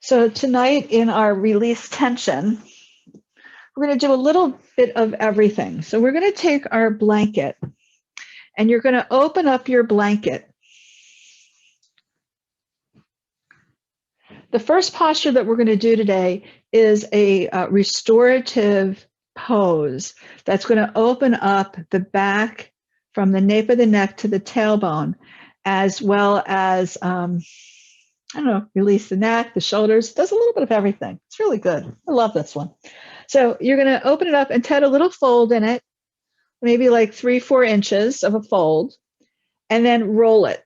So tonight in our release tension, we're going to do a little bit of everything. So we're going to take our blanket and you're going to open up your blanket. The first posture that we're going to do today is a restorative pose that's going to open up the back from the nape of the neck to the tailbone, as well as release the neck, the shoulders. It does a little bit of everything. It's really good. I love this one. So you're going to open it up and put a little fold in it, maybe like 3-4 inches of a fold, and then roll it.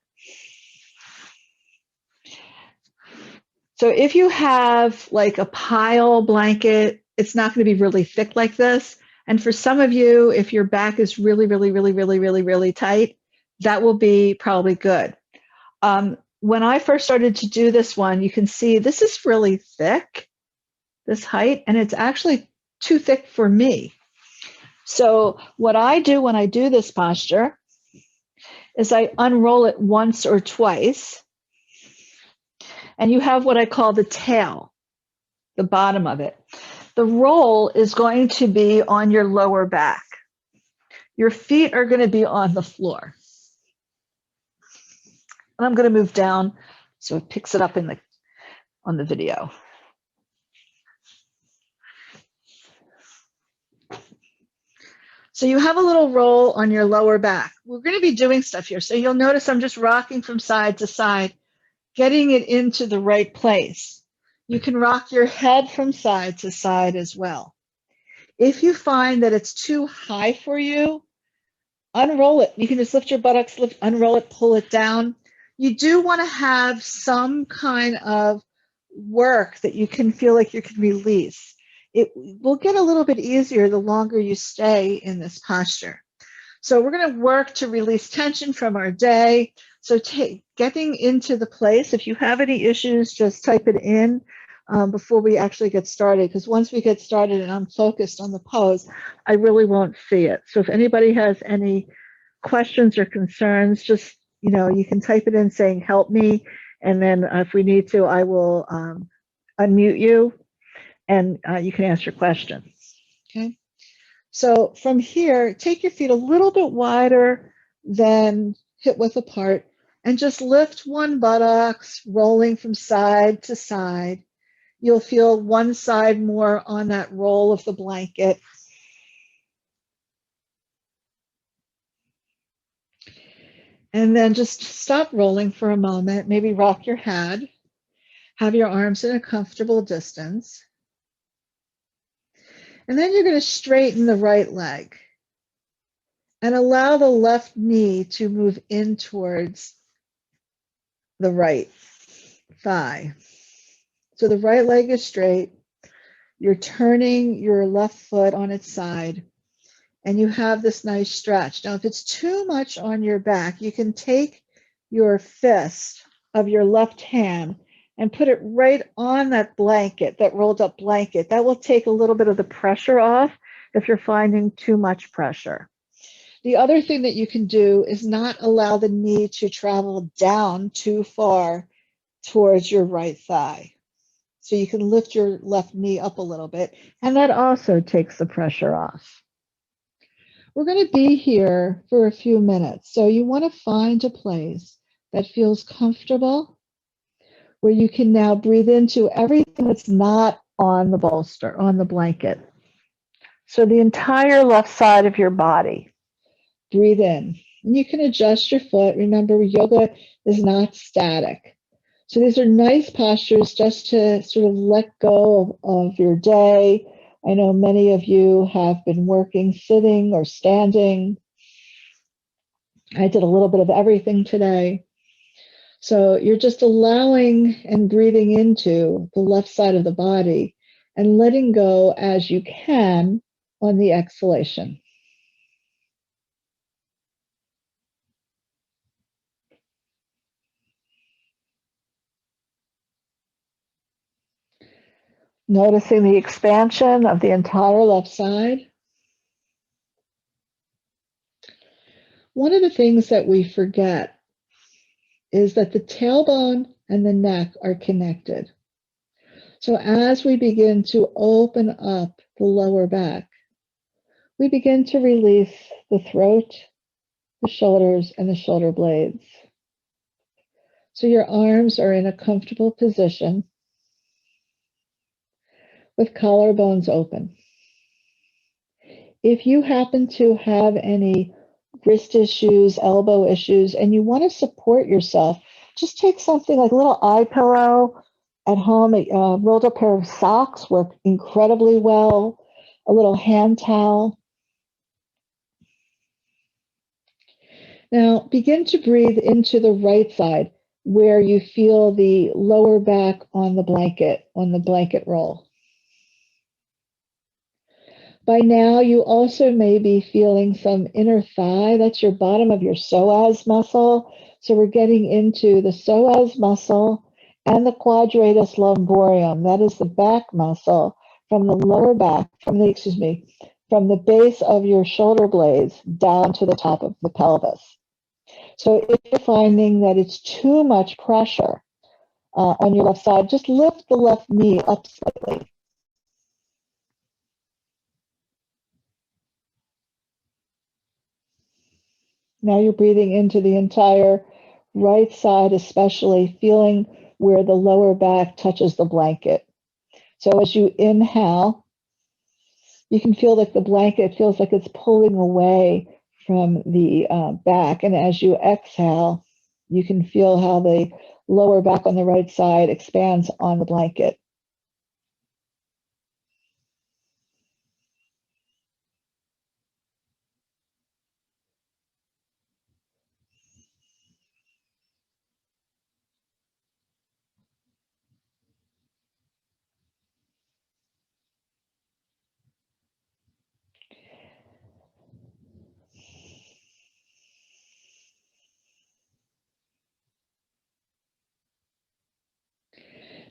So if you have like a pile blanket, it's not going to be really thick like this. And for some of you, if your back is really, really, really, really, really, really tight, that will be probably good. When I first started to do this one, you can see this is really thick, this height, and it's actually too thick for me. So what I do when I do this posture is I unroll it once or twice. And you have what I call the tail, the bottom of it. The roll is going to be on your lower back. Your feet are going to be on the floor. And I'm going to move down so it picks it up on the video. So you have a little roll on your lower back. We're going to be doing stuff here. So you'll notice I'm just rocking from side to side, getting it into the right place. You can rock your head from side to side as well. If you find that it's too high for you, unroll it. You can just lift your buttocks, unroll it, pull it down. You do want to have some kind of work that you can feel like you can release. It will get a little bit easier the longer you stay in this posture. So we're going to work to release tension from our day. So getting into the place, if you have any issues, just type it in before we actually get started. Because once we get started and I'm focused on the pose, I really won't see it. So if anybody has any questions or concerns, just, you can type it in saying, help me. And then if we need to, I will unmute you and you can ask your questions. Okay. So from here, take your feet a little bit wider than hip width apart and just lift one buttocks, rolling from side to side. You'll feel one side more on that roll of the blanket. And then just stop rolling for a moment, maybe rock your head, have your arms in a comfortable distance. And then you're going to straighten the right leg and allow the left knee to move in towards the right thigh. So the right leg is straight. You're turning your left foot on its side and you have this nice stretch. Now, if it's too much on your back, you can take your fist of your left hand and put it right on that blanket, that rolled up blanket. That will take a little bit of the pressure off if you're finding too much pressure. The other thing that you can do is not allow the knee to travel down too far towards your right thigh. So you can lift your left knee up a little bit, and that also takes the pressure off. We're going to be here for a few minutes. So you want to find a place that feels comfortable, where you can now breathe into everything that's not on the bolster, on the blanket. So the entire left side of your body. Breathe in. And you can adjust your foot. Remember, yoga is not static. So these are nice postures just to sort of let go of your day. I know many of you have been working sitting or standing. I did a little bit of everything today. So you're just allowing and breathing into the left side of the body and letting go as you can on the exhalation. Noticing the expansion of the entire left side. One of the things that we forget is that the tailbone and the neck are connected. So as we begin to open up the lower back, we begin to release the throat, the shoulders, and the shoulder blades. So your arms are in a comfortable position with collarbones open. If you happen to have any wrist issues, elbow issues, and you want to support yourself, just take something like a little eye pillow at home. A rolled up pair of socks work incredibly well. A little hand towel. Now begin to breathe into the right side where you feel the lower back on the blanket roll. By now, you also may be feeling some inner thigh. That's your bottom of your psoas muscle. So we're getting into the psoas muscle and the quadratus lumborum. That is the back muscle from the lower back, from the base of your shoulder blades down to the top of the pelvis. So if you're finding that it's too much pressure on your left side, just lift the left knee up slightly. Now you're breathing into the entire right side, especially feeling where the lower back touches the blanket. So as you inhale, you can feel that the blanket feels like it's pulling away from the back. And as you exhale, you can feel how the lower back on the right side expands on the blanket.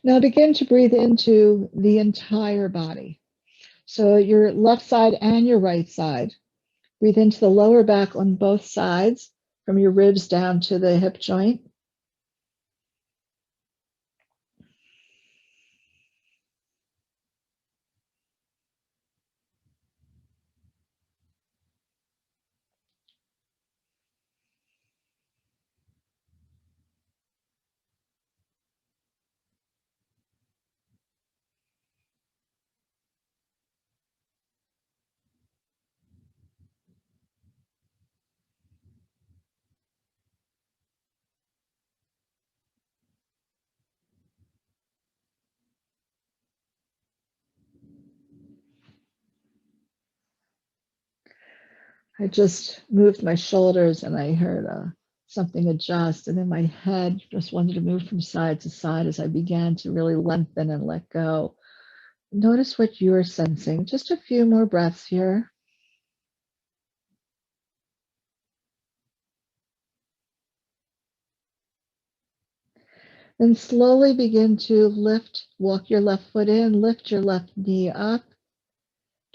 Now begin to breathe into the entire body. So your left side and your right side. Breathe into the lower back on both sides, from your ribs down to the hip joint. I just moved my shoulders and I heard something adjust, and then my head just wanted to move from side to side as I began to really lengthen and let go. Notice what you're sensing. Just a few more breaths here. Then slowly begin to walk your left foot in, lift your left knee up,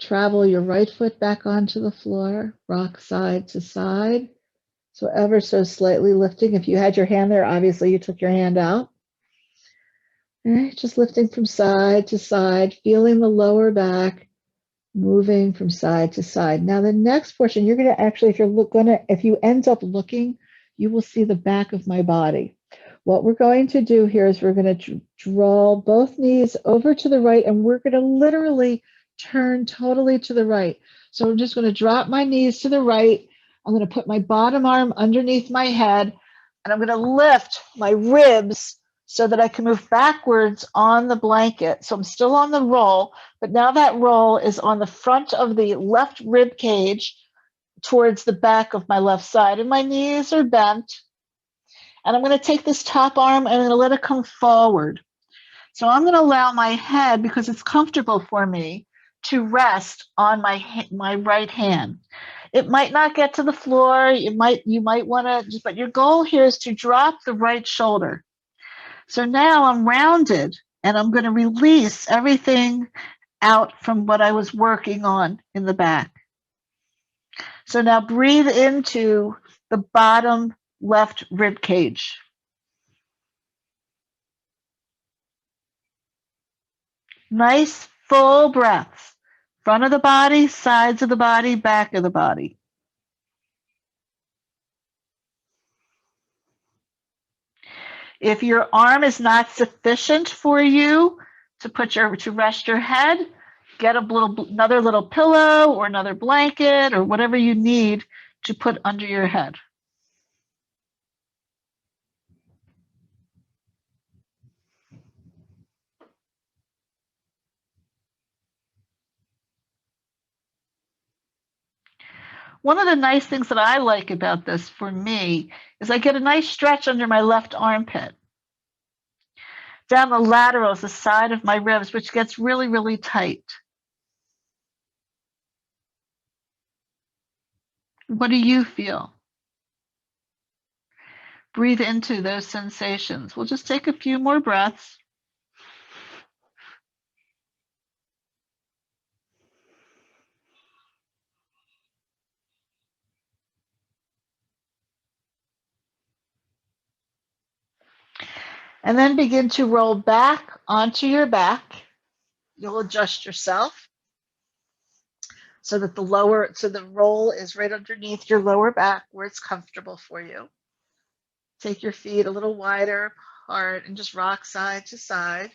travel your right foot back onto the floor, rock side to side. So ever so slightly lifting. If you had your hand there, obviously you took your hand out. All right, just lifting from side to side, feeling the lower back moving from side to side. Now the next portion, you're going to actually, if you end up looking, you will see the back of my body. What we're going to do here is we're going to draw both knees over to the right, and we're going to literally turn totally to the right. So I'm just going to drop my knees to the right. I'm going to put my bottom arm underneath my head, and I'm going to lift my ribs so that I can move backwards on the blanket. So I'm still on the roll, but now that roll is on the front of the left rib cage towards the back of my left side, and my knees are bent. And I'm going to take this top arm and I'm going to let it come forward. So I'm going to allow my head, because it's comfortable for me, to rest on my right hand. It might not get to the floor. You might want to, but your goal here is to drop the right shoulder. So now I'm rounded, and I'm going to release everything out from what I was working on in the back. So now breathe into the bottom left rib cage. Nice full breaths. Front of the body, sides of the body, back of the body. If your arm is not sufficient for you to rest your head, get another little pillow or another blanket or whatever you need to put under your head. One of the nice things that I like about this for me is I get a nice stretch under my left armpit. Down the laterals, the side of my ribs, which gets really, really tight. What do you feel? Breathe into those sensations. We'll just take a few more breaths. And then begin to roll back onto your back. You'll adjust yourself so that the roll is right underneath your lower back where it's comfortable for you. Take your feet a little wider apart and just rock side to side.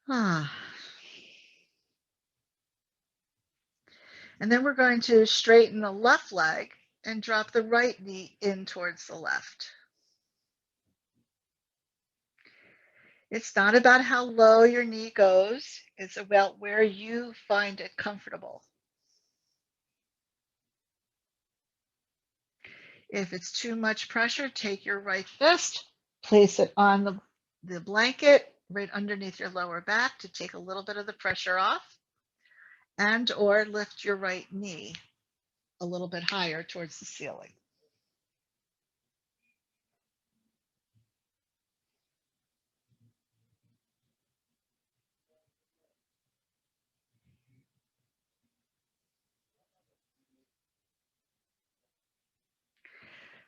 And then we're going to straighten the left leg and drop the right knee in towards the left. It's not about how low your knee goes. It's about where you find it comfortable. If it's too much pressure, take your right fist, place it on the blanket right underneath your lower back to take a little bit of the pressure off, and or lift your right knee a little bit higher towards the ceiling.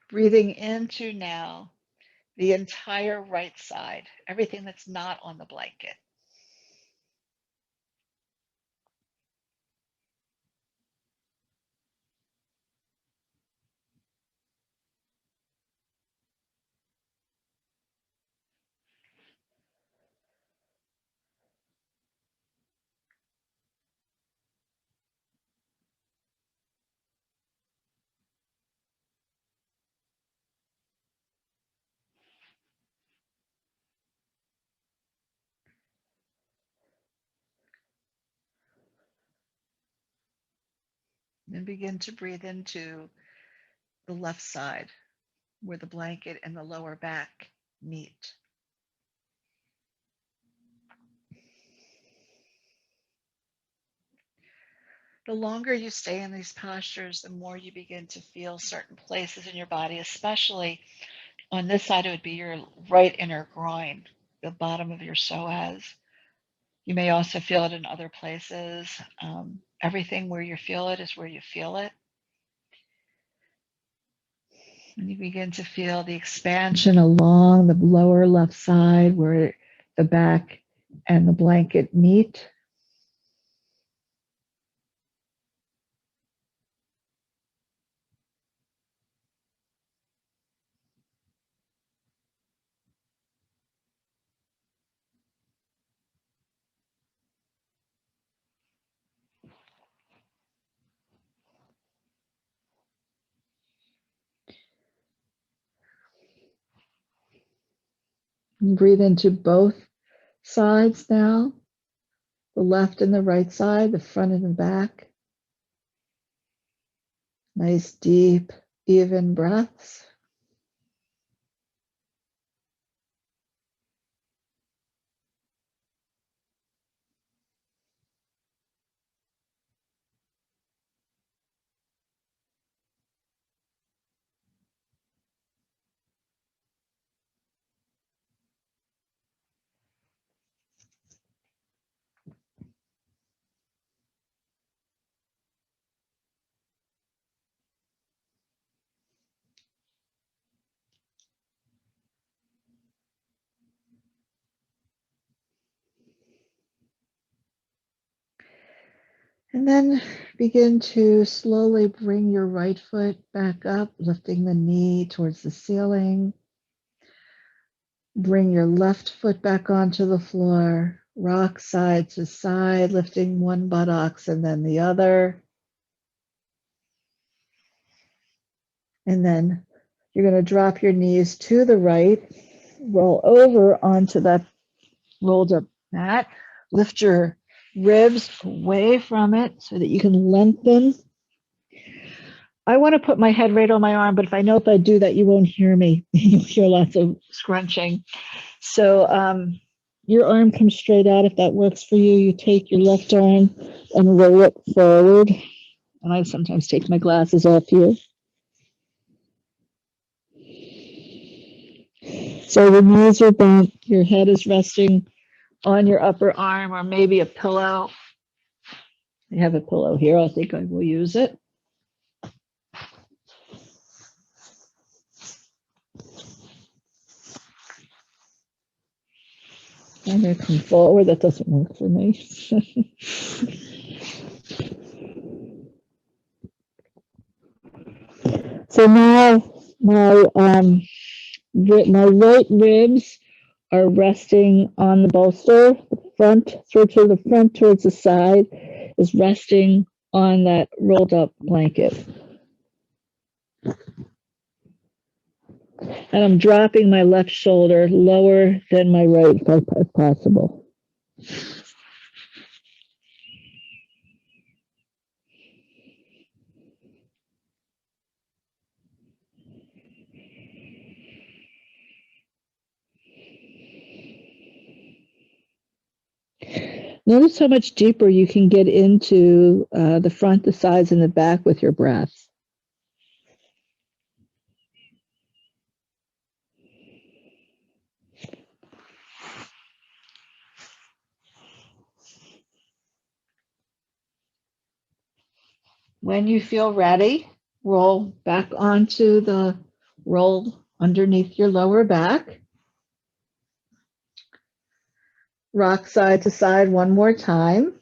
Breathing into now the entire right side, everything that's not on the blanket. And begin to breathe into the left side where the blanket and the lower back meet. The longer you stay in these postures, the more you begin to feel certain places in your body, especially on this side, it would be your right inner groin, the bottom of your psoas. You may also feel it in other places. Everything where you feel it is where you feel it. And you begin to feel the expansion along the lower left side where the back and the blanket meet. And breathe into both sides now, the left and the right side, the front and the back. Nice, deep, even breaths. And then begin to slowly bring your right foot back up, lifting the knee towards the ceiling. Bring your left foot back onto the floor. Rock side to side, lifting one buttocks and then the other. And then you're going to drop your knees to the right, roll over onto that rolled up mat. Lift your ribs away from it so that you can lengthen. I want to put my head right on my arm, but if I do that, you won't hear me. You'll hear lots of scrunching. So your arm comes straight out if that works for you. You take your left arm and roll it forward. And I sometimes take my glasses off here. So your knees are bent, your head is resting on your upper arm or maybe a pillow. I have a pillow here. I think I will use it. I'm going to come forward. That doesn't work for me. So now my right ribs are resting on the bolster. The front, to the front towards the side, is resting on that rolled up blanket. And I'm dropping my left shoulder lower than my right if possible. Notice how much deeper you can get into the front, the sides, and the back with your breath. When you feel ready, roll back onto the roll underneath your lower back. Rock side to side one more time.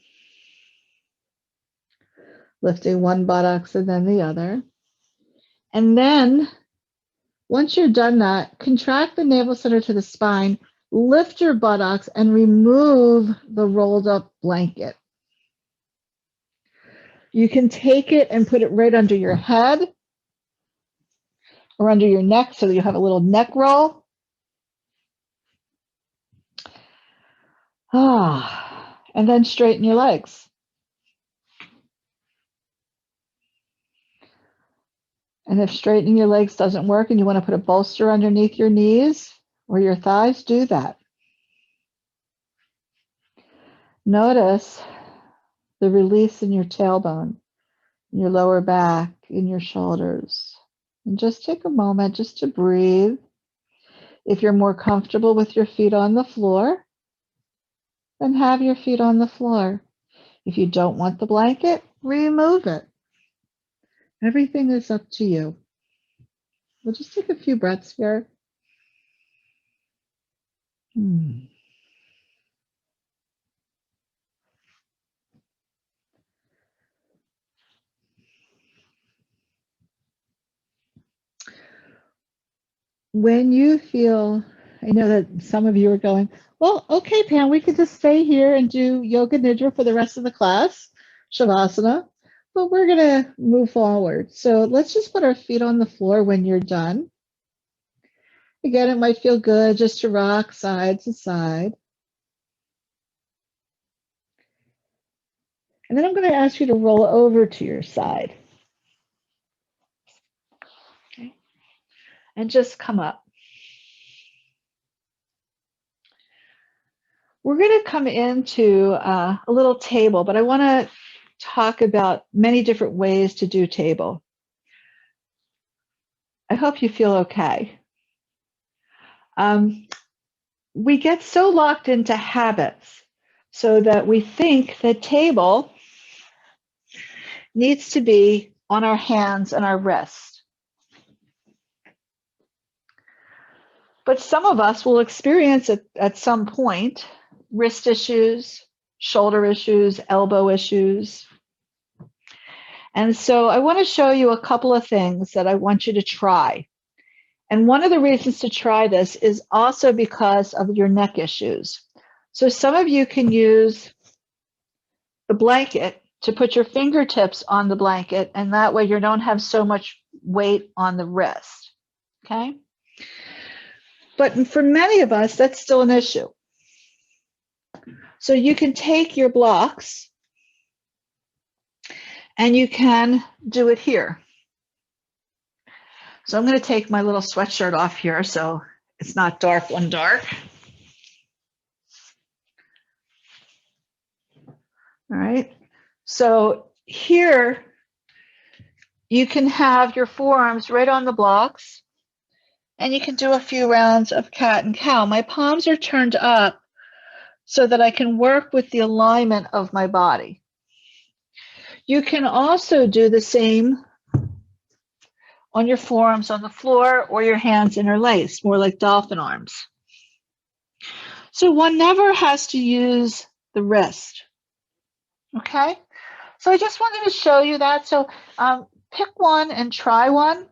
Lifting one buttocks and then the other. And then, once you're done that, contract the navel center to the spine, lift your buttocks and remove the rolled up blanket. You can take it and put it right under your head or under your neck so that you have a little neck roll. And then straighten your legs. And if straightening your legs doesn't work and you want to put a bolster underneath your knees or your thighs, do that. Notice the release in your tailbone, in your lower back, in your shoulders. And just take a moment just to breathe. If you're more comfortable with your feet on the floor, then have your feet on the floor. If you don't want the blanket, remove it. Everything is up to you. We'll just take a few breaths here. When you feel, I know that some of you are going, well, okay, Pam, we could just stay here and do yoga nidra for the rest of the class, shavasana, but we're going to move forward. So let's just put our feet on the floor when you're done. Again, it might feel good just to rock side to side. And then I'm going to ask you to roll over to your side. Okay. And just come up. We're going to come into a little table, but I want to talk about many different ways to do table. I hope you feel okay. We get so locked into habits so that we think that table needs to be on our hands and our wrists. But some of us will experience it at some point, wrist issues, shoulder issues, elbow issues. And so I want to show you a couple of things that I want you to try. And one of the reasons to try this is also because of your neck issues. So some of you can use the blanket to put your fingertips on the blanket, and that way you don't have so much weight on the wrist, okay? But for many of us, that's still an issue. So you can take your blocks and you can do it here. So I'm going to take my little sweatshirt off here so it's not dark on dark. All right. So here you can have your forearms right on the blocks and you can do a few rounds of cat and cow. My palms are turned up so that I can work with the alignment of my body. You can also do the same on your forearms on the floor or your hands interlaced, more like dolphin arms. So one never has to use the wrist, okay? So I just wanted to show you that. So pick one and try one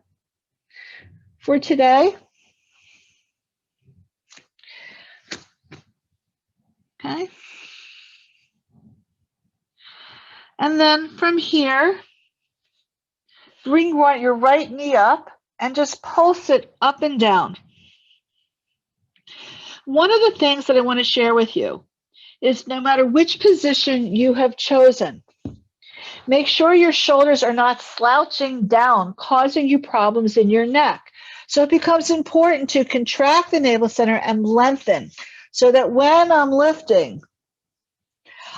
for today. Okay. And then from here, bring your right knee up and just pulse it up and down. One of the things that I want to share with you is no matter which position you have chosen, make sure your shoulders are not slouching down, causing you problems in your neck. So it becomes important to contract the navel center and lengthen so that when I'm lifting,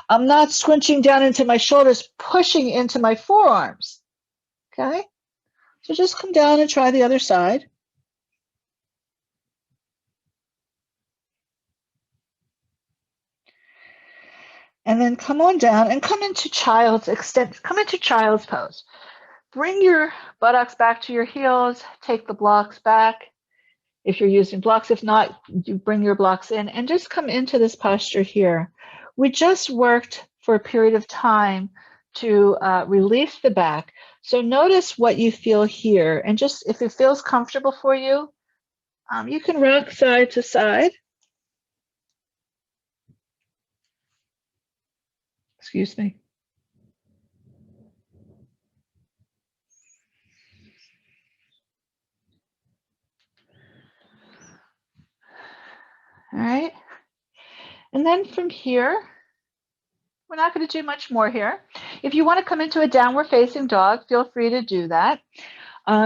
I'm not squinching down into my shoulders, pushing into my forearms. Okay? So just come down and try the other side. And then come on down and come into child's pose. Bring your buttocks back to your heels, take the blocks back if you're using blocks. If not, you bring your blocks in and just come into this posture here. We just worked for a period of time to release the back. So notice what you feel here. And just if it feels comfortable for you, you can rock side to side. Excuse me. All right. And then from here, we're not going to do much more here. If you want to come into a downward facing dog, feel free to do that.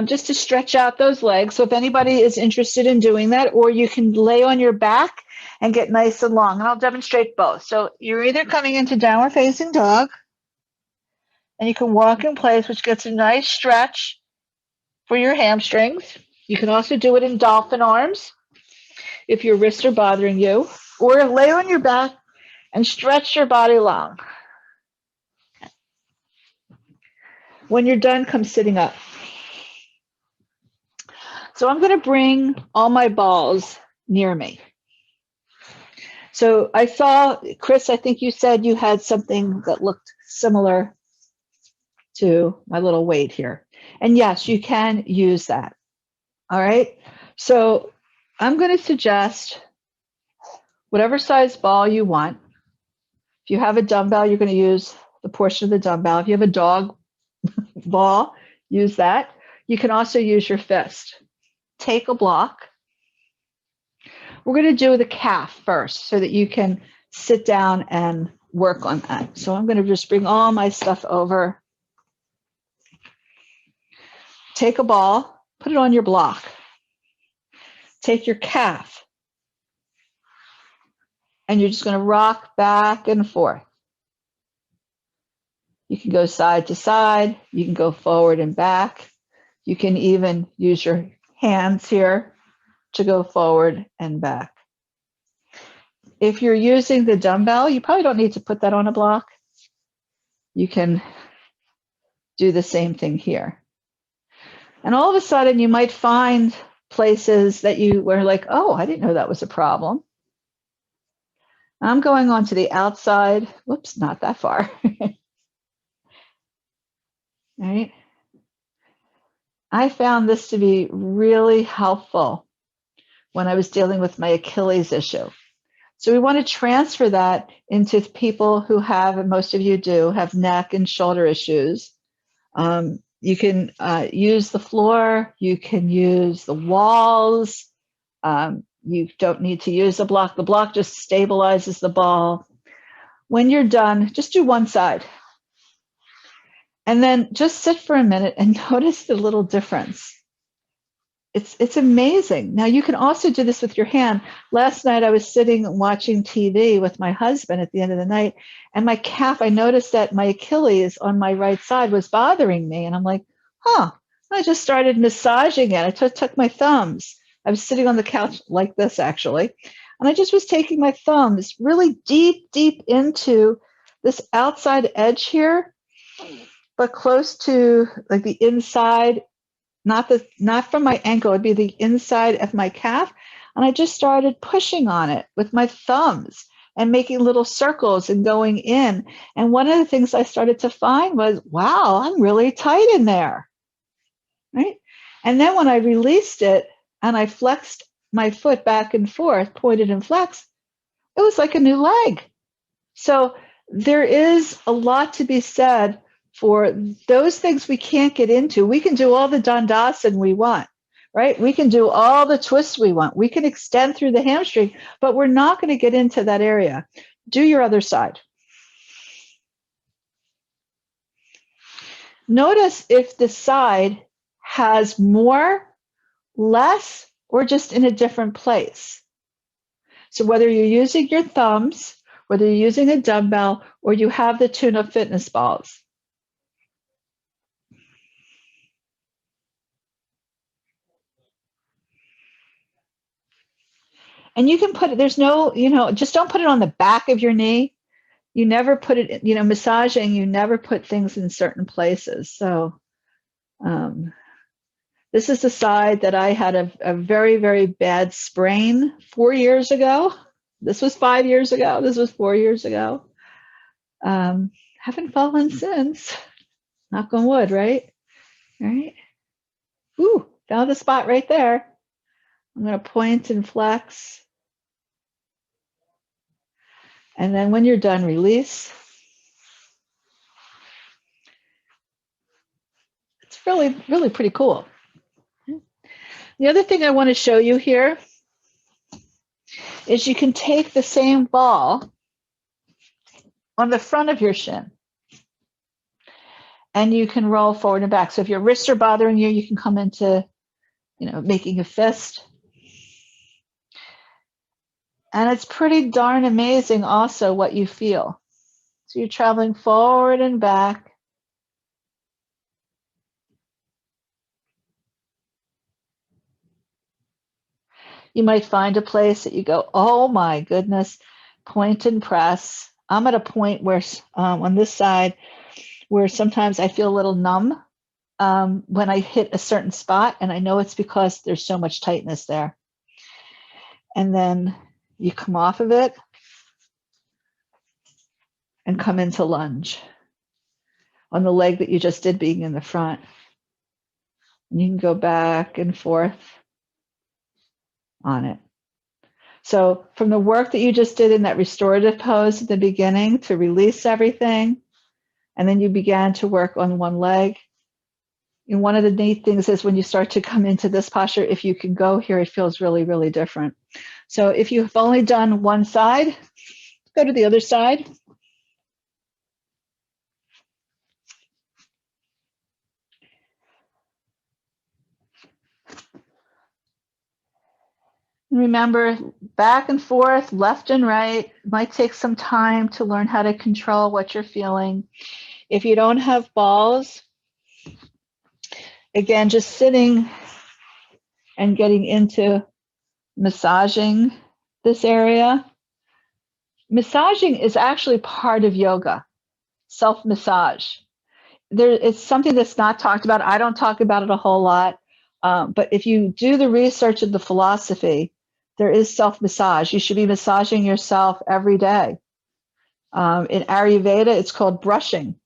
Just to stretch out those legs. So if anybody is interested in doing that, or you can lay on your back and get nice and long. And I'll demonstrate both. So you're either coming into downward facing dog, and you can walk in place, which gets a nice stretch for your hamstrings. You can also do it in dolphin arms if your wrists are bothering you, or lay on your back and stretch your body long. When you're done, come sitting up. So I'm going to bring all my balls near me. So I saw, Chris, I think you said you had something that looked similar to my little weight here. And yes, you can use that. All right. So I'm going to suggest whatever size ball you want. If you have a dumbbell, you're going to use the portion of the dumbbell. If you have a dog ball, use that. You can also use your fist. Take a block. We're going to do the calf first so that you can sit down and work on that. So I'm going to just bring all my stuff over. Take a ball, put it on your block. Take your calf, and you're just going to rock back and forth. You can go side to side. You can go forward and back. You can even use your hands here to go forward and back. If you're using the dumbbell, you probably don't need to put that on a block. You can do the same thing here. And all of a sudden, you might find places that you were like, oh, I didn't know that was a problem. I'm going on to the outside. Whoops, not that far. right? I found this to be really helpful when I was dealing with my Achilles issue. So we want to transfer that into people who have, and most of you do, have neck and shoulder issues. You can use the floor, you can use the walls. You don't need to use the block. The block just stabilizes the ball. When you're done, just do one side. And then just sit for a minute and notice the little difference. It's amazing. Now you can also do this with your hand. Last night I was sitting and watching TV with my husband at the end of the night, and my calf, I noticed that my Achilles on my right side was bothering me. And I'm like, huh. I just started massaging it. I took my thumbs. I was sitting on the couch like this actually. And I just was taking my thumbs really deep, deep into this outside edge here, but close to like the inside, not from my ankle, it'd be the inside of my calf. And I just started pushing on it with my thumbs and making little circles and going in. And one of the things I started to find was, wow, I'm really tight in there, right? And then when I released it and I flexed my foot back and forth, pointed and flexed, it was like a new leg. So there is a lot to be said for those things we can't get into. We can do all the Dandasana we want, right? We can do all the twists we want. We can extend through the hamstring, but we're not going to get into that area. Do your other side. Notice if the side has more, less, or just in a different place. So whether you're using your thumbs, whether you're using a dumbbell, or you have the tune up fitness balls. And you can put it, there's no, just don't put it on the back of your knee. You never put it, massaging, you never put things in certain places. So this is the side that I had a very, very bad sprain 4 years ago. This was 5 years ago. This was 4 years ago. Haven't fallen since. Knock on wood, right? All right. Ooh, found the spot right there. I'm going to point and flex. And then when you're done, release. It's really, really pretty cool. The other thing I want to show you here is you can take the same ball on the front of your shin and you can roll forward and back. So if your wrists are bothering you, you can come into, making a fist. And it's pretty darn amazing also what you feel. So you're traveling forward and back. You might find a place that you go, oh my goodness, point and press. I'm at a point where on this side where sometimes I feel a little numb when I hit a certain spot, and I know it's because there's so much tightness there. And then you come off of it and come into lunge on the leg that you just did being in the front. And you can go back and forth on it. So from the work that you just did in that restorative pose at the beginning to release everything, and then you began to work on one leg. And one of the neat things is when you start to come into this posture, if you can go here, it feels really, really different. So if you've only done one side, go to the other side. Remember, back and forth, left and right. It might take some time to learn how to control what you're feeling. If you don't have balls, again, just sitting and getting into massaging this area. Massaging is actually part of yoga, self-massage. It's something that's not talked about. I don't talk about it a whole lot. But if you do the research of the philosophy, there is self-massage. You should be massaging yourself every day. In Ayurveda, it's called brushing.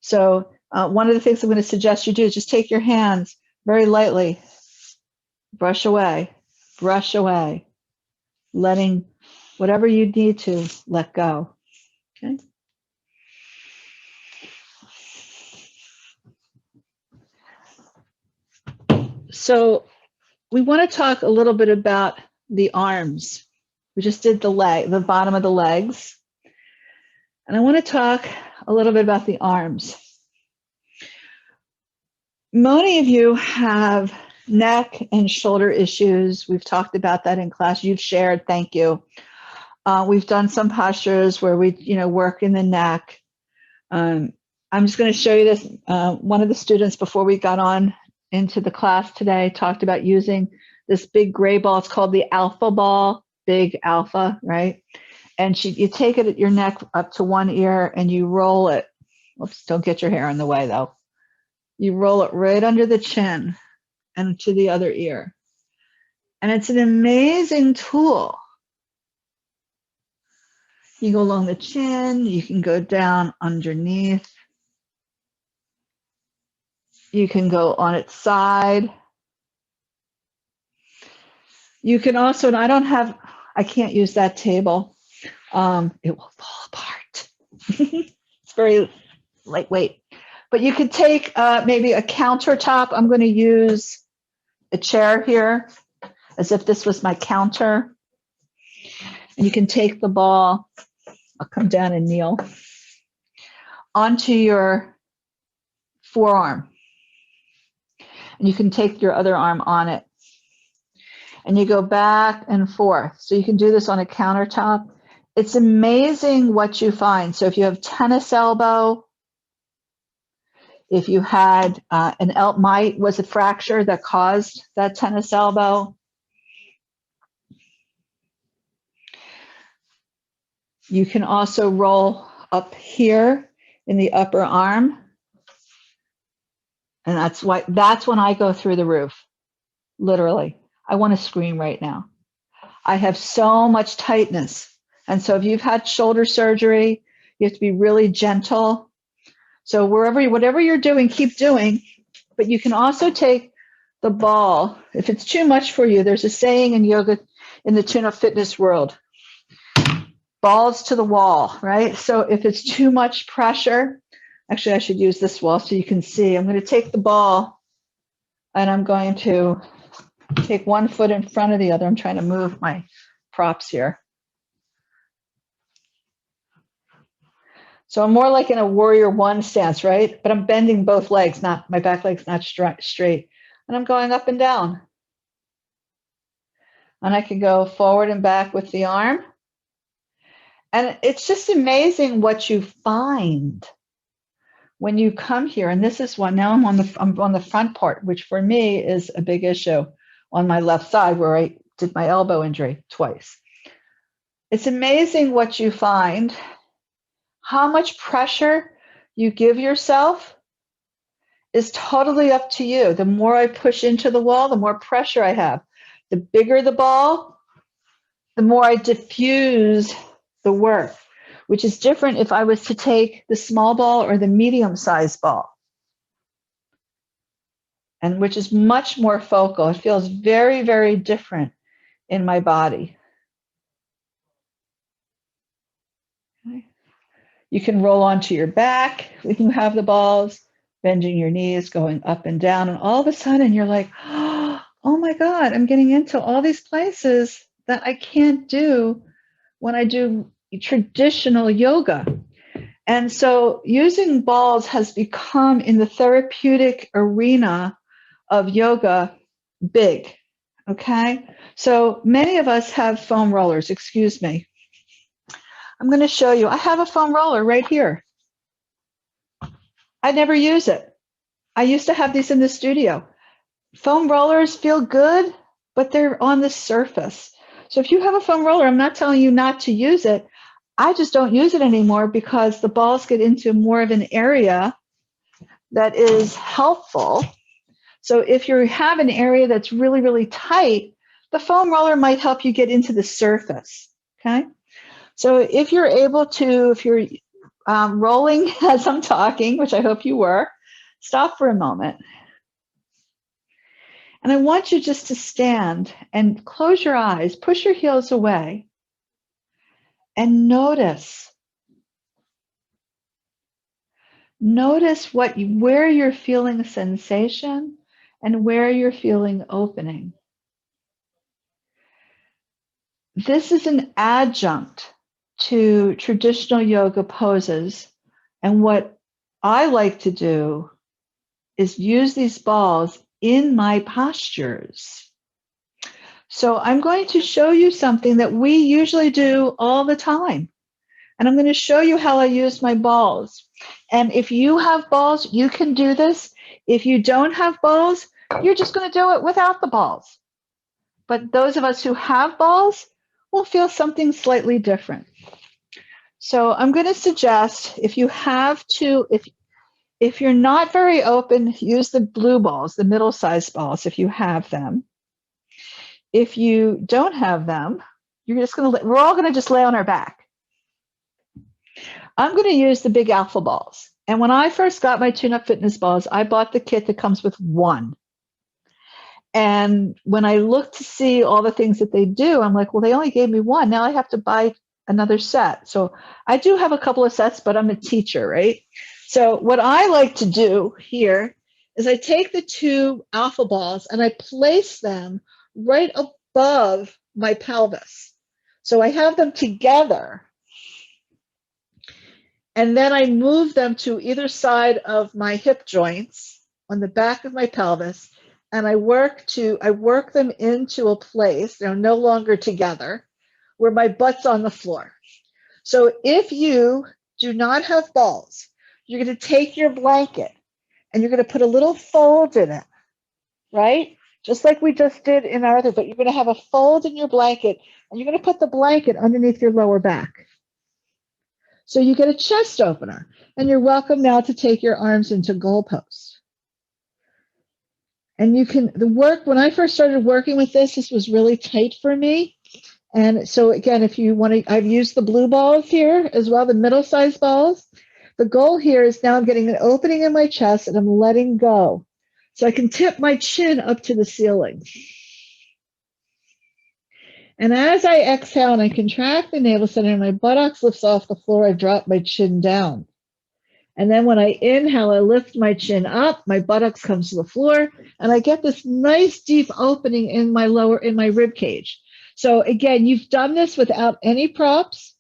So One of the things I'm going to suggest you do is just take your hands very lightly, brush away, letting whatever you need to let go. Okay. So we want to talk a little bit about the arms. We just did the bottom of the legs. And I want to talk a little bit about the arms. Many of you have neck and shoulder issues. We've talked about that in class. You've shared, thank you. We've done some postures where we, work in the neck. I'm just going to show you this. One of the students before we got on into the class today talked about using this big gray ball. It's called the alpha ball, big alpha, right? And you take it at your neck up to one ear and you roll it. Oops, don't get your hair in the way though. You roll it right under the chin and to the other ear. And it's an amazing tool. You go along the chin, you can go down underneath. You can go on its side. You can also, and I can't use that table. It will fall apart. It's very lightweight. But you could take maybe a countertop. I'm going to use a chair here as if this was my counter. And you can take the ball, I'll come down and kneel, onto your forearm. And you can take your other arm on it. And you go back and forth. So you can do this on a countertop. It's amazing what you find. So if you have tennis elbow, if you had was a fracture that caused that tennis elbow, you can also roll up here in the upper arm. And that's when I go through the roof, literally. I want to scream right now. I have so much tightness. And so if you've had shoulder surgery, you have to be really gentle. So whatever you're doing, keep doing. But you can also take the ball. If it's too much for you, there's a saying in yoga, in the tune of fitness world, balls to the wall, right? So if it's too much pressure, actually I should use this wall so you can see. I'm going to take the ball and I'm going to take one foot in front of the other. I'm trying to move my props here. So I'm more like in a warrior one stance, right? But I'm bending both legs, my back leg's not straight. And I'm going up and down. And I can go forward and back with the arm. And it's just amazing what you find when you come here. And this is one, now I'm on the front part, which for me is a big issue on my left side where I did my elbow injury twice. It's amazing what you find. How much pressure you give yourself is totally up to you. The more I push into the wall, the more pressure I have. The bigger the ball, the more I diffuse the work, which is different if I was to take the small ball or the medium-sized ball, and which is much more focal. It feels very, very different in my body. Okay. You can roll onto your back when you have the balls, bending your knees, going up and down, and all of a sudden you're like, oh my God, I'm getting into all these places that I can't do when I do traditional yoga. And so using balls has become, in the therapeutic arena of yoga, big, okay? So many of us have foam rollers, excuse me. I'm going to show you. I have a foam roller right here. I never use it. I used to have these in the studio. Foam rollers feel good, but they're on the surface. So if you have a foam roller, I'm not telling you not to use it. I just don't use it anymore because the balls get into more of an area that is helpful. So if you have an area that's really, really tight, the foam roller might help you get into the surface, okay? So if you're able to, if you're rolling as I'm talking, which I hope you were, Stop for a moment. And I want you just to stand and close your eyes, push your heels away, and notice. Notice where you're feeling a sensation and where you're feeling opening. This is an adjunct to traditional yoga poses. And what I like to do is use these balls in my postures. So I'm going to show you something that we usually do all the time. And I'm going to show you how I use my balls. And if you have balls, you can do this. If you don't have balls, you're just going to do it without the balls. But those of us who have balls will feel something slightly different. So I'm going to suggest if you have to, if you're not very open, use the blue balls, the middle-sized balls, if you have them. If you don't have them, you're just going to, we're all going to just lay on our back. I'm going to use the big alpha balls. And when I first got my tune-up fitness balls, I bought the kit that comes with one. And when I looked to see all the things that they do, I'm like, well, they only gave me one. Now I have to buy another set. So I do have a couple of sets, but I'm a teacher, right? So what I like to do here is I take the two alpha balls and I place them right above my pelvis. So I have them together. And then I move them to either side of my hip joints on the back of my pelvis. And I work them into a place, they're no longer together, where my butt's on the floor. So if you do not have balls, you're going to take your blanket and you're going to put a little fold in it, right? Just like we just did in our other, but you're going to have a fold in your blanket and you're going to put the blanket underneath your lower back. So you get a chest opener, and you're welcome now to take your arms into goal pose. And you can, when I first started working with this was really tight for me. And so again, if you want to, I've used the blue balls here as well, the middle-sized balls. The goal here is now I'm getting an opening in my chest and I'm letting go. So I can tip my chin up to the ceiling. And as I exhale and I contract the navel center and my buttocks lifts off the floor, I drop my chin down. And then when I inhale, I lift my chin up, my buttocks comes to the floor, and I get this nice deep opening in my rib cage. So again, you've done this without any props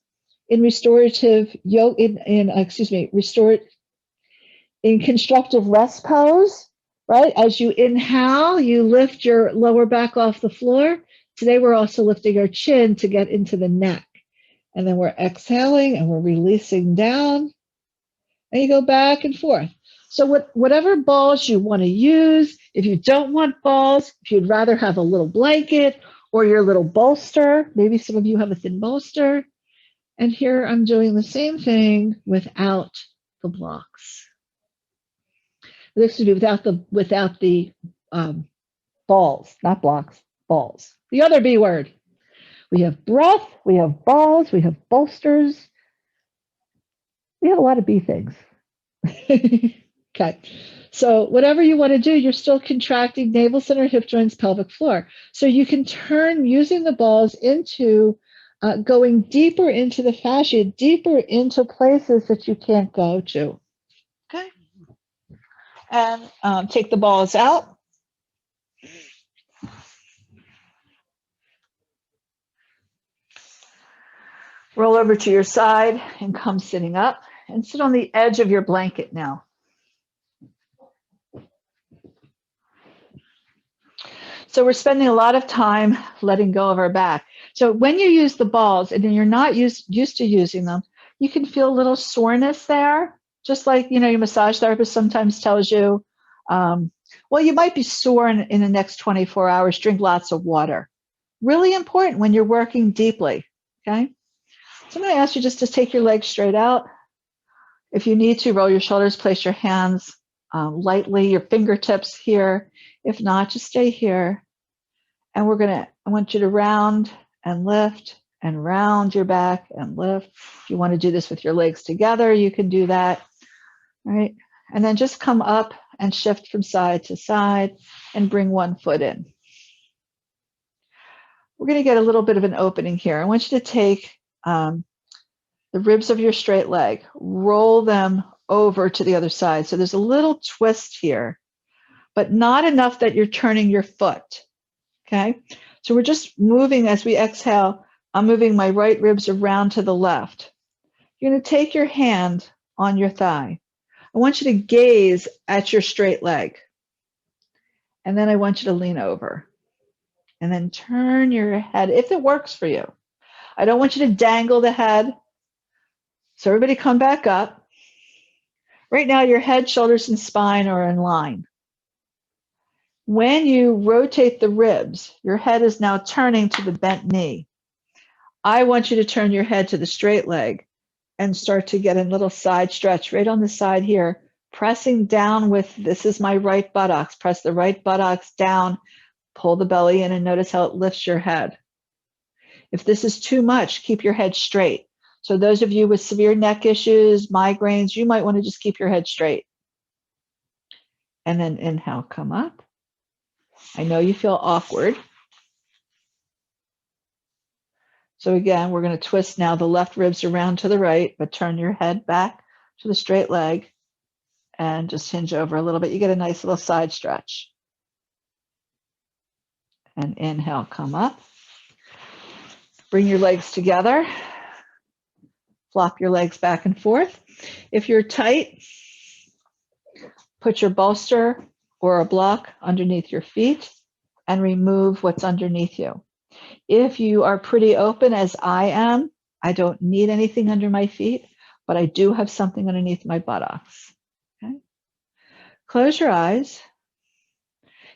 in restorative yoga, in constructive rest pose, right? As you inhale, you lift your lower back off the floor. Today, we're also lifting our chin to get into the neck. And then we're exhaling and we're releasing down. And you go back and forth. So whatever balls you want to use, if you don't want balls, if you'd rather have a little blanket or your little bolster, maybe some of you have a thin bolster. And here I'm doing the same thing without the blocks. This would be without the balls, not blocks, balls. The other B word. We have breath, we have balls, we have bolsters. We have a lot of B things. Okay. So whatever you want to do, you're still contracting navel center, hip joints, pelvic floor. So you can turn using the balls into going deeper into the fascia, deeper into places that you can't go to. Okay. And take the balls out. Roll over to your side and come sitting up and sit on the edge of your blanket now. So we're spending a lot of time letting go of our back. So when you use the balls and then you're not used to using them, you can feel a little soreness there. Just like, your massage therapist sometimes tells you, well, you might be sore in the next 24 hours, drink lots of water. Really important when you're working deeply, okay? So I'm going to ask you just to take your legs straight out. If you need to, roll your shoulders, place your hands lightly, your fingertips here. If not, just stay here. And I want you to round and lift and round your back and lift. If you want to do this with your legs together, you can do that, all right? And then just come up and shift from side to side and bring one foot in. We're going to get a little bit of an opening here. I want you to take the ribs of your straight leg, roll them over to the other side. So there's a little twist here, but not enough that you're turning your foot. Okay, so we're just moving as we exhale. I'm moving my right ribs around to the left. You're going to take your hand on your thigh. I want you to gaze at your straight leg. And then I want you to lean over. And then turn your head, if it works for you. I don't want you to dangle the head. So everybody come back up. Right now, your head, shoulders, and spine are in line. When you rotate the ribs, your head is now turning to the bent knee. I want you to turn your head to the straight leg and start to get a little side stretch right on the side here, pressing down with, this is my right buttocks. Press the right buttocks down, pull the belly in, and notice how it lifts your head. If this is too much, keep your head straight. So those of you with severe neck issues, migraines, you might want to just keep your head straight. And then inhale, come up. I know you feel awkward. So again, we're going to twist now the left ribs around to the right, but turn your head back to the straight leg and just hinge over a little bit. You get a nice little side stretch. And inhale, come up. Bring your legs together. Flop your legs back and forth. If you're tight, put your bolster or a block underneath your feet and remove what's underneath you. If you are pretty open, as I am, I don't need anything under my feet, but I do have something underneath my buttocks. Okay? Close your eyes.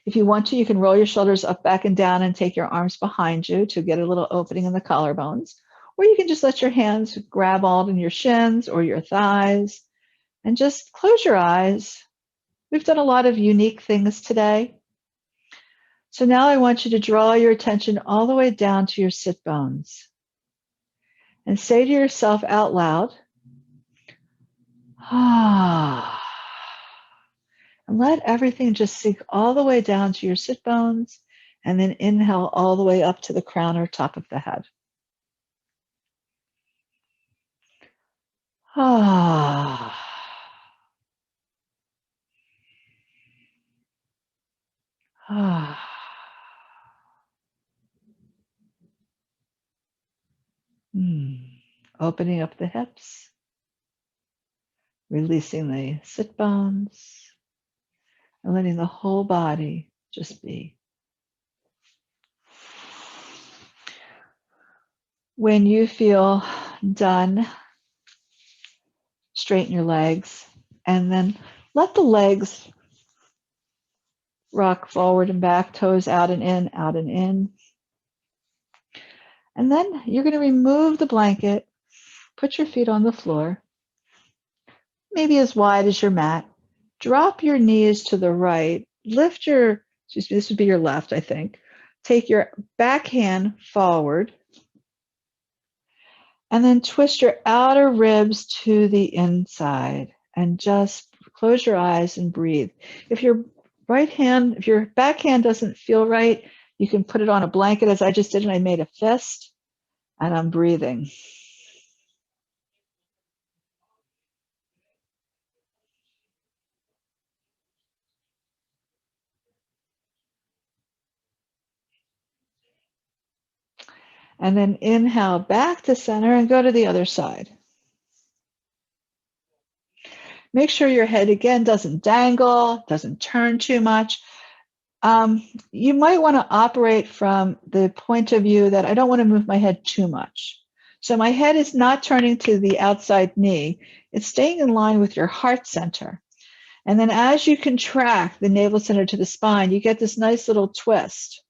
If you want to, you can roll your shoulders up, back, and down and take your arms behind you to get a little opening in the collarbones. Or you can just let your hands grab all in your shins or your thighs and just close your eyes. We've done a lot of unique things today. So now I want you to draw your attention all the way down to your sit bones and say to yourself out loud, ah, and let everything just sink all the way down to your sit bones, and then inhale all the way up to the crown or top of the head. Ah. Ah. Opening up the hips, releasing the sit bones, and letting the whole body just be. When you feel done, straighten your legs, and then let the legs rock forward and back, toes out and in, out and in. And then you're going to remove the blanket, put your feet on the floor, maybe as wide as your mat. Drop your knees to the right, lift your, excuse me, this would be your left, I think. Take your back hand forward, and then twist your outer ribs to the inside and just close your eyes and breathe. If your if your back hand doesn't feel right, you can put it on a blanket as I just did, and I made a fist, and I'm breathing. And then inhale back to center and go to the other side. Make sure your head, again, doesn't dangle, doesn't turn too much. You might want to operate from the point of view that I don't want to move my head too much. So my head is not turning to the outside knee. It's staying in line with your heart center. And then as you contract the navel center to the spine, you get this nice little twist.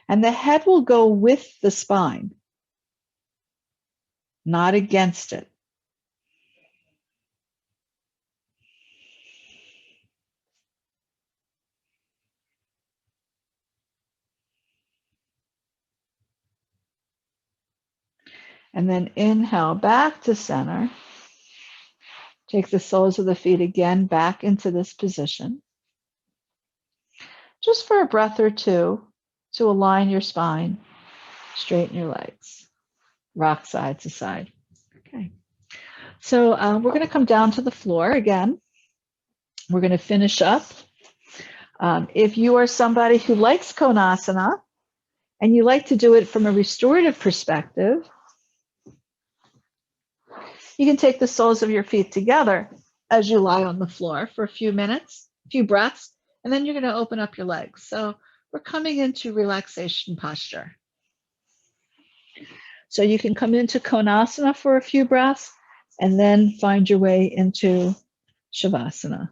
And the head will go with the spine, not against it. And then inhale back to center. Take the soles of the feet again back into this position. just for a breath or two to align your spine, straighten your legs, rock side to side. Okay. So we're going to come down to the floor again. We're going to finish up. If you are somebody who likes Konasana and you like to do it from a restorative perspective, you can take the soles of your feet together as you lie on the floor for a few minutes, a few breaths, and then you're going to open up your legs. So we're coming into relaxation posture. So you can come into Konasana for a few breaths and then find your way into Shavasana.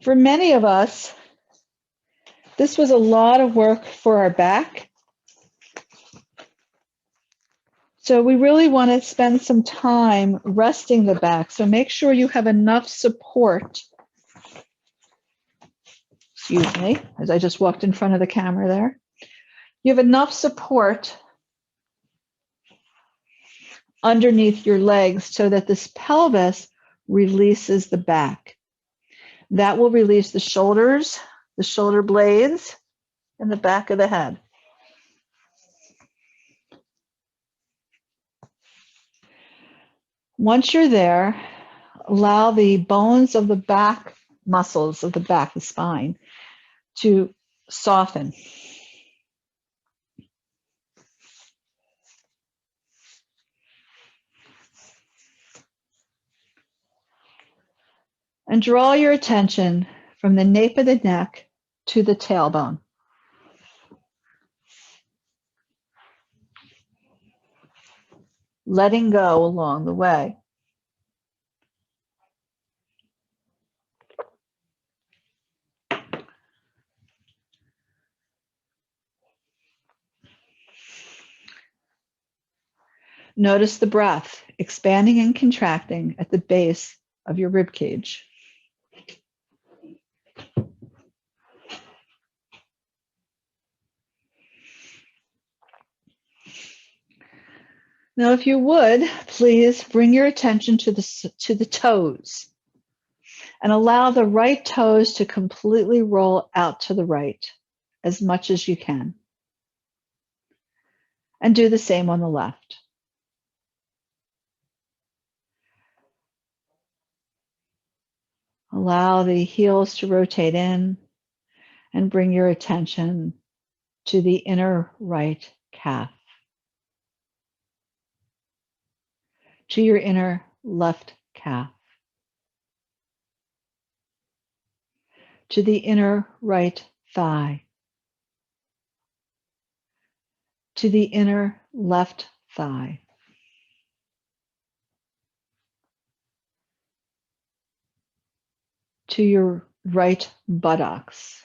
For many of us, this was a lot of work for our back. So we really want to spend some time resting the back. So make sure you have enough support. Excuse me, as I just walked in front of the camera there. You have enough support underneath your legs so that this pelvis releases the back. That will release the shoulders, the shoulder blades, and the back of the head. Once you're there, allow the bones of the back, muscles of the back, the spine, to soften. And draw your attention from the nape of the neck to the tailbone. Letting go along the way. Notice the breath expanding and contracting at the base of your rib cage. Now, if you would, please bring your attention to the toes and allow the right toes to completely roll out to the right as much as you can. And do the same on the left. Allow the heels to rotate in and bring your attention to the inner right calf, to your inner left calf, to the inner right thigh, to the inner left thigh, to your right buttocks,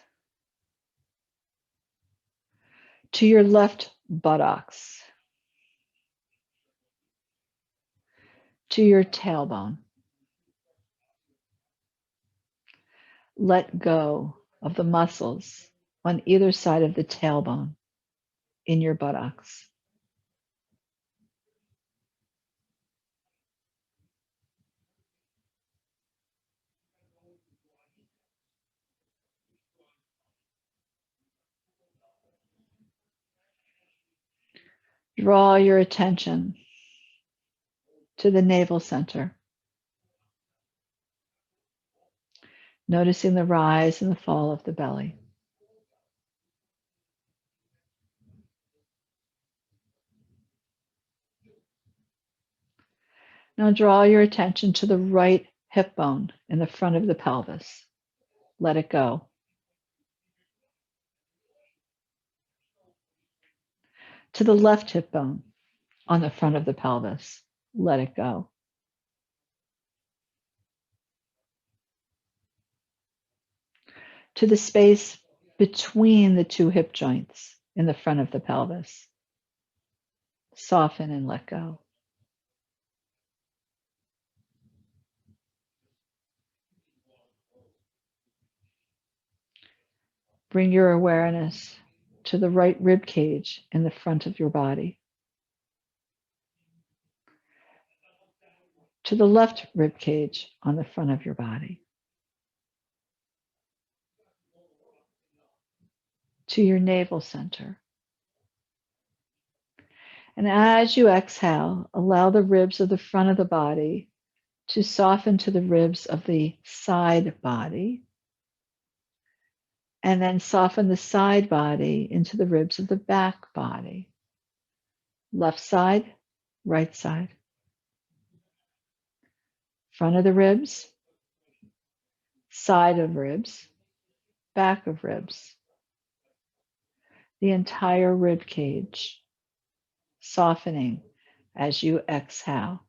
to your left buttocks, to your tailbone. Let go of the muscles on either side of the tailbone in your buttocks. Draw your attention to the navel center, noticing the rise and the fall of the belly. Now draw your attention to the right hip bone in the front of the pelvis. Let it go. To the left hip bone on the front of the pelvis. Let it go. To the space between the two hip joints in the front of the pelvis. Soften and let go. Bring your awareness to the right rib cage in the front of your body. to the left rib cage on the front of your body, to your navel center. And as you exhale, allow the ribs of the front of the body to soften to the ribs of the side body, and then soften the side body into the ribs of the back body. Left side, right side. Front of the ribs, side of ribs, back of ribs. The entire rib cage softening as you exhale.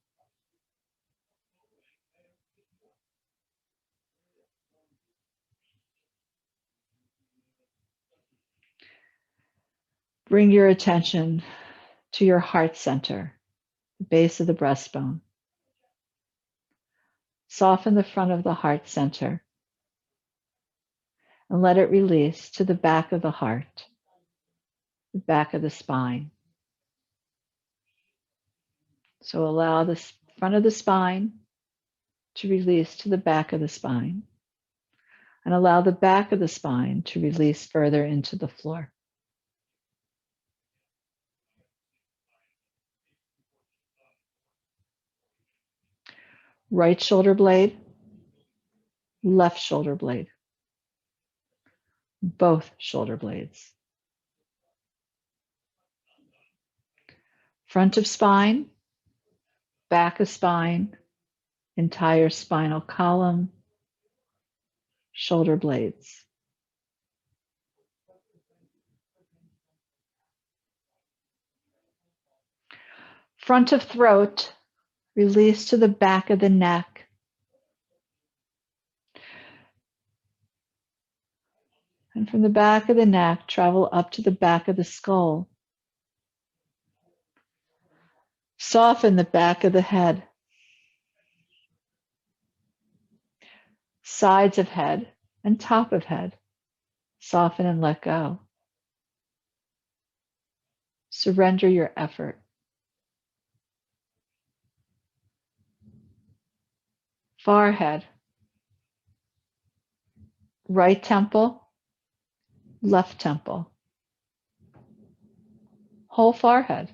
Bring your attention to your heart center, the base of the breastbone. Soften the front of the heart center and let it release to the back of the heart, the back of the spine. So allow the front of the spine to release to the back of the spine, and allow the back of the spine to release further into the floor. Right shoulder blade, left shoulder blade, both shoulder blades. Front of spine, back of spine, entire spinal column, shoulder blades. Front of throat, release to the back of the neck. And from the back of the neck, travel up to the back of the skull. Soften the back of the head. Sides of head and top of head. Soften and let go. Surrender your effort. Forehead. Right temple, left temple. Whole forehead.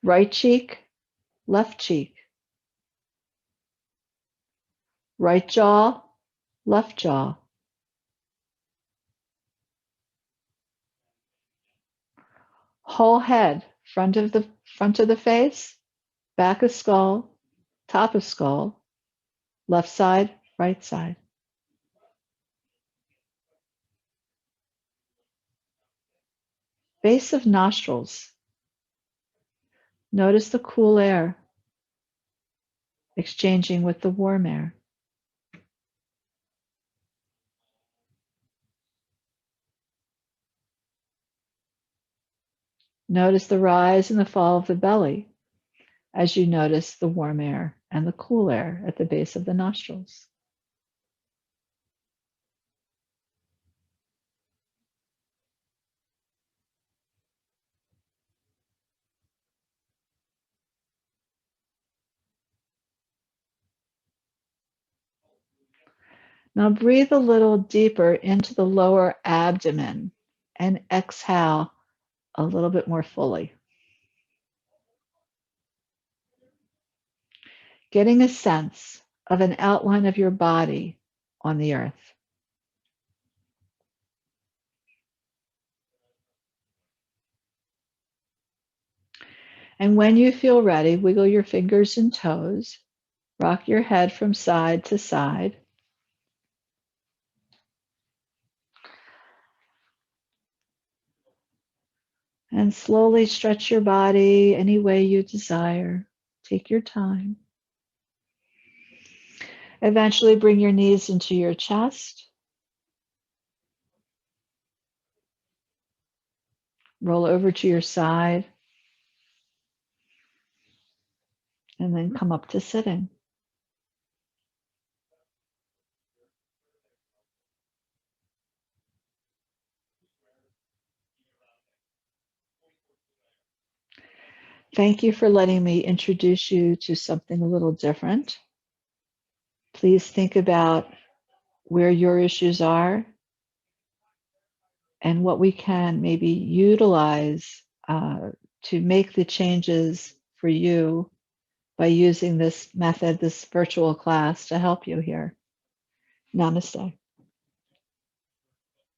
Right cheek, left cheek. Right jaw, left jaw. Whole head, front of the face, back of skull, top of skull, left side, right side. Base of nostrils. Notice the cool air exchanging with the warm air. Notice the rise and the fall of the belly as you notice the warm air and the cool air at the base of the nostrils. Now breathe a little deeper into the lower abdomen and exhale a little bit more fully. Getting a sense of an outline of your body on the earth. And when you feel ready, wiggle your fingers and toes, rock your head from side to side. And slowly stretch your body any way you desire. Take your time. Eventually bring your knees into your chest. Roll over to your side. And then come up to sitting. Thank you for letting me introduce you to something a little different. Please think about where your issues are and what we can maybe utilize to make the changes for you by using this method, this virtual class to help you here. Namaste.